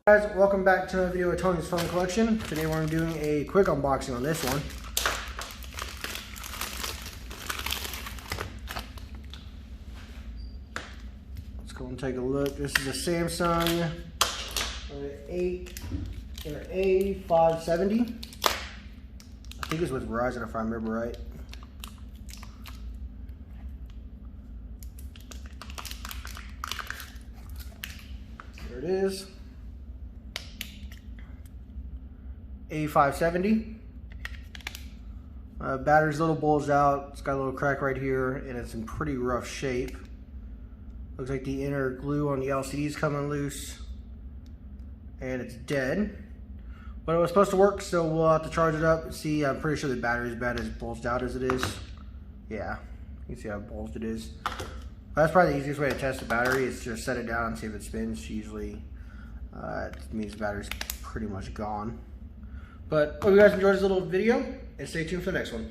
Guys, welcome back to another video of Tony's Phone Collection. Today we're doing a quick unboxing on this one. Let's go and take a look. This is a Samsung A570. I think it's with Verizon if I remember right. There it is. A570. Battery's a little bulged out. It's got a little crack right here, and it's in pretty rough shape. Looks like the inner glue on the LCD is coming loose, and it's dead. But it was supposed to work, so we'll have to charge it up. See, I'm pretty sure the battery's bad as bulged out as it is. Yeah, you can see how bulged it is. That's probably the easiest way to test the battery is just set it down and see if it spins. Usually, it means the battery's pretty much gone. But hope you guys enjoyed this little video, and stay tuned for the next one.